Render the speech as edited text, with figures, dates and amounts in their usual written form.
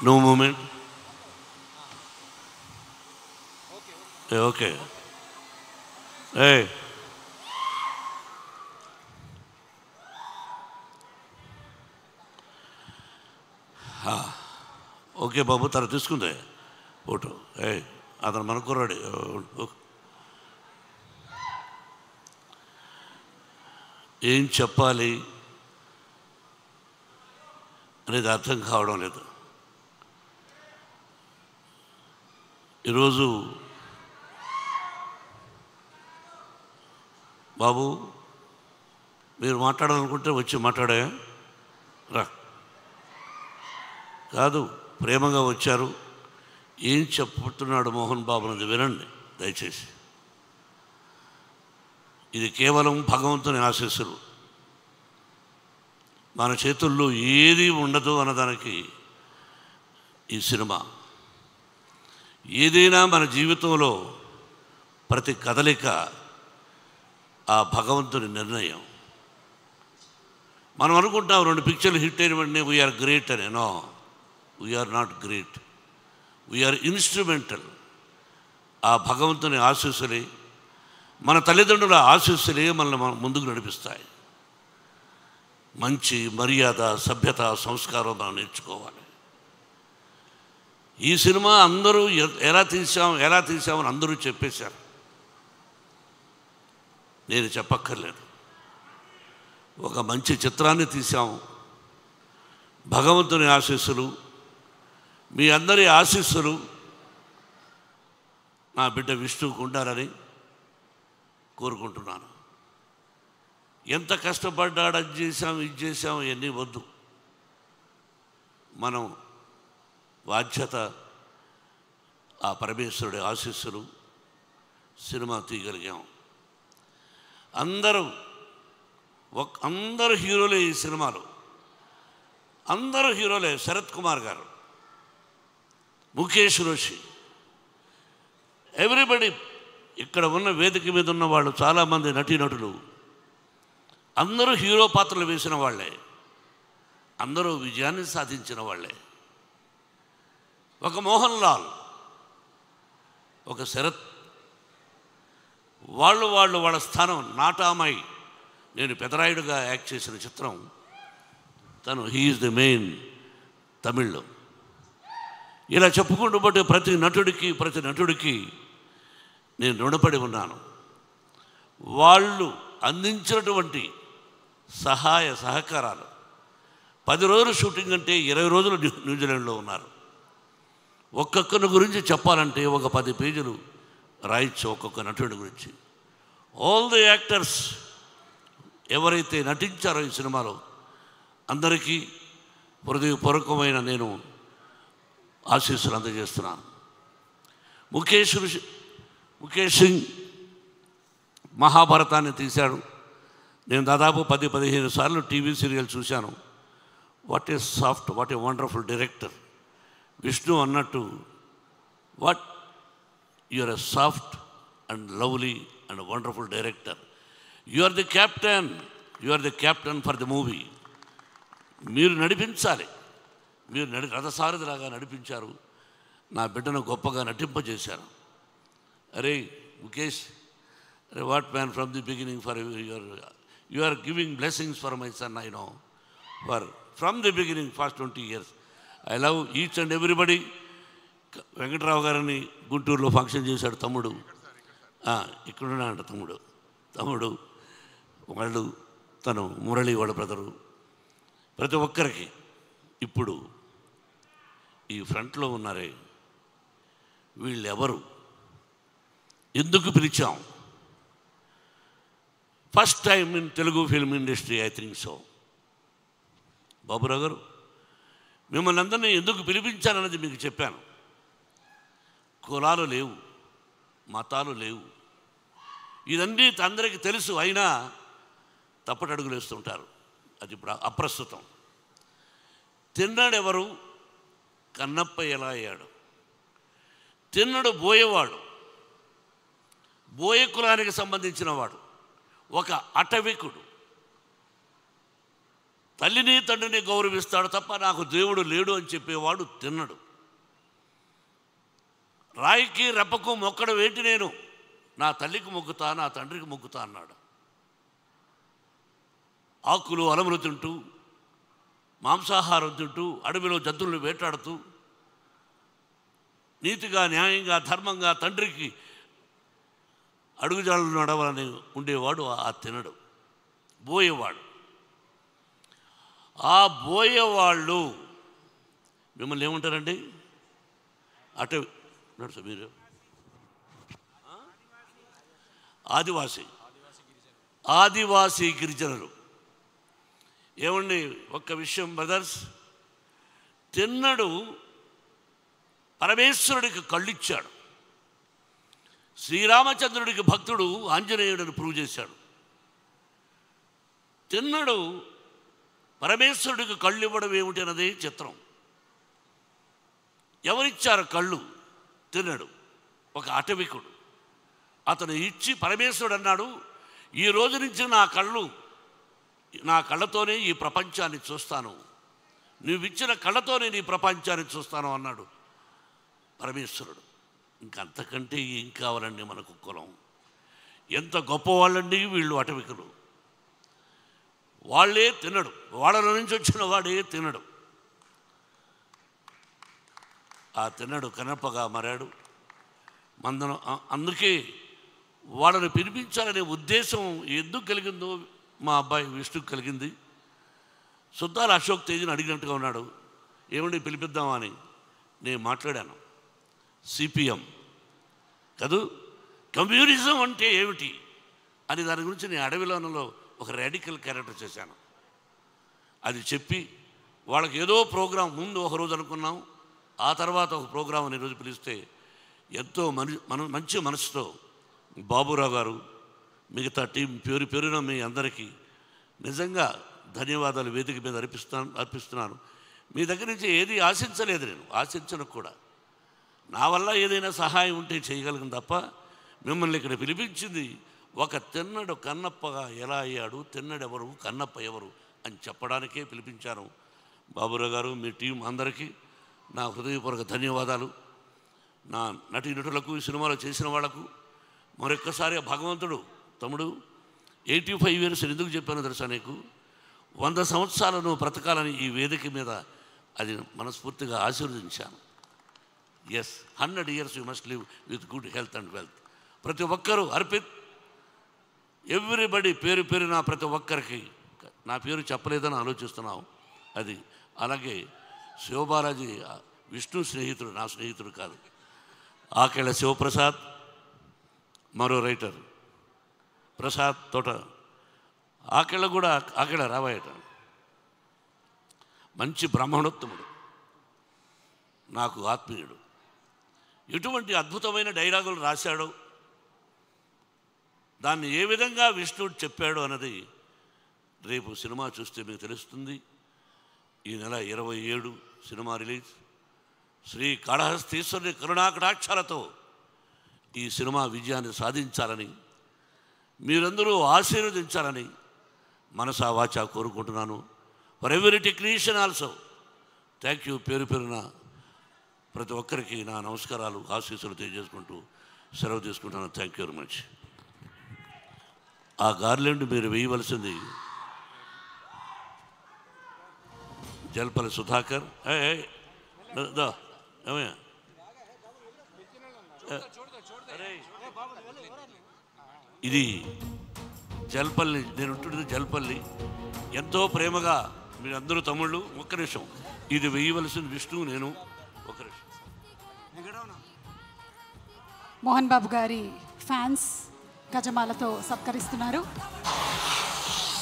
No movement. Okay. Okay బాబు, తను తీసుకుందే ఫోటో. అతను మనకురాడు. ఏం చెప్పాలి అనేది అర్థం కావడం లేదు. ఈరోజు బాబు మీరు మాట్లాడాలనుకుంటే వచ్చి మాట్లాడా రా. కాదు, ప్రేమగా వచ్చారు. ఏం చెప్పుతున్నాడు మోహన్ బాబు అనేది వినండి దయచేసి. ఇది కేవలం భగవంతుని ఆశీస్సులు. మన చేతుల్లో ఏది ఉండదు అన్నదానికి ఈ సినిమా. ఏదైనా మన జీవితంలో ప్రతి కదలిక ఆ భగవంతుని నిర్ణయం. మనం అనుకుంటాం 2 పిక్చర్లు హిట్ అయిన వెంటనే వీఆర్ గ్రేట్ అని. No, we are not great, we are instrumental. ఆ భగవంతుని ఆశీస్సులే, మన తల్లిదండ్రుల ఆశీస్సులే మనల్ని ముందుకు నడిపిస్తాయి. మంచి మర్యాద, సభ్యత, సంస్కారం మనం నేర్చుకోవాలి. ఈ సినిమా అందరూ ఎలా తీసామని అందరూ చెప్పేశారు. నేను చెప్పక్కర్లేదు. ఒక మంచి చిత్రాన్ని తీసాము. భగవంతుని ఆశీస్సులు, మీ అందరి ఆశీస్సులు నా బిడ్డ విష్ణువుకు ఉండాలని కోరుకుంటున్నాను. ఎంత కష్టపడ్డాడు, అది చేశాం, ఇది చేశాం, ఇవన్నీ వద్దు. మనం బాధ్యత ఆ పరమేశ్వరుడి ఆశీస్సులు, సినిమా తీయగలిగాం. అందరూ హీరోలే ఈ సినిమాలో. అందరూ హీరోలే. శరత్ కుమార్ గారు, ముఖేష్ రోషి, ఎవ్రీబడి. ఇక్కడ ఉన్న వేదిక మీద ఉన్న వాళ్ళు చాలామంది నటీనటులు అందరూ హీరో పాత్రలు వేసిన వాళ్ళే. అందరూ విజయాన్ని సాధించిన వాళ్ళే. ఒక మోహన్ లాల్, ఒక శరత్, వాళ్ళ స్థానం. నాటామాయి, నేను పెదరాయుడుగా యాక్ట్ చేసిన చిత్రం తను. హీఈస్ ది మెయిన్ తమిళ్లో. ఇలా చెప్పుకుంటూ బట్టి ప్రతి నటుడికి నేను రుణపడి ఉన్నాను. వాళ్ళు అందించినటువంటి సహాయ సహకారాలు. 10 రోజులు షూటింగ్ అంటే 20 రోజులు న్యూజిలాండ్లో ఉన్నారు. ఒక్కొక్కరి గురించి చెప్పాలంటే ఒక 10 పేజీలు రాయొచ్చు ఒక్కొక్క నటుడి గురించి. ఆల్ ది యాక్టర్స్ ఎవరైతే నటించారో ఈ సినిమాలో అందరికీ హృదయపూర్వకమైన నేను ఆశీస్సులు అందజేస్తున్నాను. ముఖేష్ సింగ్ మహాభారతాన్ని తీశాడు. నేను దాదాపు 10-15 సార్లు టీవీ సీరియల్ చూశాను. What a soft, what a wonderful director. Vishnu అన్నట్టు, what you are a soft and lovely and wonderful director. You are the captain for the movie. మీరు నడిపించాలి. మీరు రథసారథిలాగా నడిపించారు. నా బిడ్డను గొప్పగా నటింపజేశారు. అరే ముఖేష్, అరే what man, from the beginning for you are giving blessings for my son. I know from the beginning fast 20 years. I love each and everybody. Venkatrao గారిని గుంటూరులో ఫంక్షన్ చేశాడు తమ్ముడు. ఇక్కడున్నాడు తమ్ముడు వాళ్ళు, తను మురళి వాళ్ళ బ్రదరు. ప్రతి ఒక్కరికి ఇప్పుడు ఈ ఫ్రంట్లో ఉన్నారే, వీళ్ళెవరు, ఎందుకు పిలిచాం? First time in Telugu film industry, I think so. Baburao garu, మిమ్మల్ని అందరినీ ఎందుకు పిలిపించానన్నది మీకు చెప్పాను. కులాలు లేవు, మతాలు లేవు, ఇదన్నీ అందరికీ తెలుసు. అయినా తప్పటడుగులు వేస్తుంటారు. అది ఇప్పుడు అప్రస్తుతం. తిన్నాడెవరు? కన్నప్ప ఎలా అయ్యాడు? తిన్నడు బోయేవాడు, బోయ కులానికి సంబంధించిన వాడు, ఒక అటవికుడు. తల్లిని తండ్రిని గౌరవిస్తాడు తప్ప నాకు దేవుడు లేడు అని చెప్పేవాడు తిన్నడు. రాయికి రెప్పకు మొక్కడం ఏంటి, నేను నా తల్లికి మొక్కుతా, నా తండ్రికి మొక్కుతా అన్నాడు. ఆకులు అలములు తింటూ, మాంసాహారం తింటూ, అడవిలో జంతువులను వేటాడుతూ, నీతిగా న్యాయంగా ధర్మంగా తండ్రికి అడుగుజాడలు నడవాలని ఉండేవాడు ఆ తినడు, బోయేవాడు. ఆ బోయేవాళ్ళు మిమ్మల్ని ఏమంటారండి? అటు నడుచు మీరు ఆదివాసీ గిరిజనులు. ఏమండి, ఒక్క విషయం బ్రదర్స్, తిన్నడు పరమేశ్వరుడికి కళ్ళిచ్చాడు. శ్రీరామచంద్రుడికి భక్తుడు ఆంజనేయుడిని ప్రూవ్ చేశాడు. తిన్నడు పరమేశ్వరుడికి కళ్ళు ఇవ్వడం ఏమిటి అన్నది చిత్రం. ఎవరిచ్చారు కళ్ళు? తిన్నడు, ఒక అటవికుడు. అతను ఇచ్చి పరమేశ్వరుడు అన్నాడు, ఈ రోజు నుంచి నా కళ్ళతోనే ఈ ప్రపంచాన్ని చూస్తాను, నువ్విచ్చిన కళ్ళతోనే నీ ప్రపంచాన్ని చూస్తాను అన్నాడు పరమేశ్వరుడు. ఇంకంతకంటే ఏం కావాలండి మనకు కులం? ఎంత గొప్పవాళ్ళండి వీళ్ళు అటవికులు. వాళ్ళే తినడు, వాళ్ళ నుంచి వచ్చిన వాడే తినడు. ఆ తిన్నడు కనపగా మారాడు. అందుకే వాళ్ళని పిలిపించాలనే ఉద్దేశం ఎందుకు కలిగిందో మా అబ్బాయి విష్ణుకు కలిగింది. సుద్దాల అశోక్ తేజీని అడిగినట్టుగా ఉన్నాడు, ఏమండి పిలిపిద్దామని. నేను మాట్లాడాను. సిపిఎం కాదు, కమ్యూనిజం అంటే ఏమిటి అని దాని గురించి నేను అడవిలోనలో ఒక రాడికల్ క్యారెక్టర్ చేశాను. అది చెప్పి వాళ్ళకి ఏదో ప్రోగ్రాం ముందు ఒకరోజు అనుకున్నాం, ఆ తర్వాత ఒక ప్రోగ్రాం అని రోజు పిలిస్తే ఎంతో మంచి మనసుతో బాబురావు గారు, మిగతా టీం పేరున మీ అందరికీ నిజంగా ధన్యవాదాలు వేదిక మీద అర్పిస్తున్నాను. మీ దగ్గర నుంచి ఏది ఆశించలేదు, నేను ఆశించను కూడా. నా వల్ల ఏదైనా సహాయం ఉంటే చేయగలను తప్ప మిమ్మల్ని ఇక్కడ పిలిపించింది ఒక తిన్నడు కన్నప్పగా ఎలా అయ్యాడు, తిన్నడెవరు, కన్నప్ప ఎవరు అని చెప్పడానికే పిలిపించాను. బాబురావు గారు, మీ టీం అందరికీ నా హృదయపూర్వక ధన్యవాదాలు. నా నటీనటులకు, సినిమాలో చేసిన వాళ్లకు మరొక్కసారి భగవంతుడు, తమ్ముడు 85 years ఎందుకు చెప్పానో తెలుసా నీకు? 100 సంవత్సరాలు నువ్వు బ్రతకాలని ఈ వేదిక మీద అది మనస్ఫూర్తిగా ఆశీర్వదించాను. Yes, 100 years you must live with good health and wealth. ప్రతి ఒక్కరూ అర్పిత్, ఎవ్రీబడి పేరున ప్రతి ఒక్కరికి, నా పేరు చెప్పలేదని ఆలోచిస్తున్నావు అది. అలాగే శివబాలాజీ విష్ణు స్నేహితుడు, నా స్నేహితుడు కాదు. ఆకెళ్ళ శివప్రసాద్, మరో రైటర్ ప్రసాద్ తోట, ఆకెళ్ళ కూడా ఆకెళ్ళ రావాయట, మంచి బ్రాహ్మణోత్తముడు, నాకు ఆత్మీయుడు. ఎటువంటి అద్భుతమైన డైలాగులు రాశాడో, దాన్ని ఏ విధంగా విష్ణుడు చెప్పాడు అన్నది రేపు సినిమా చూస్తే మీకు తెలుస్తుంది. ఈ నెల 27 సినిమా రిలీజ్. శ్రీ కాళహస్తీశ్వరుని కరుణాకటాక్షాలతో ఈ సినిమా విజయాన్ని సాధించాలని, మీరందరూ ఆశీర్వదించాలని మనసా వాచా కోరుకుంటున్నాను. For every technician also thank you. పేరున ప్రతి ఒక్కరికి నా నమస్కారాలు, ఆశీస్సులు తెలియజేసుకుంటూ సెలవు తీసుకుంటున్నాను. Thank you very much. ఆ గార్లెండ్ మీరు వేయవలసింది జల్పల్లి సుధాకర్. ఏమయ్యా, ఇది జల్పల్లి, నేను ఉంటున్నది జల్పల్లి. ఎంతో ప్రేమగా మీరందరూ తమ్ముళ్ళు. ఒక్క నిమిషం, ఇది వేయవలసిన విష్ణు, నేను ఒక నిమిషం. మోహన్ బాబు గారి ఫ్యాన్స్ గజమాలతో సత్కరిస్తున్నారు.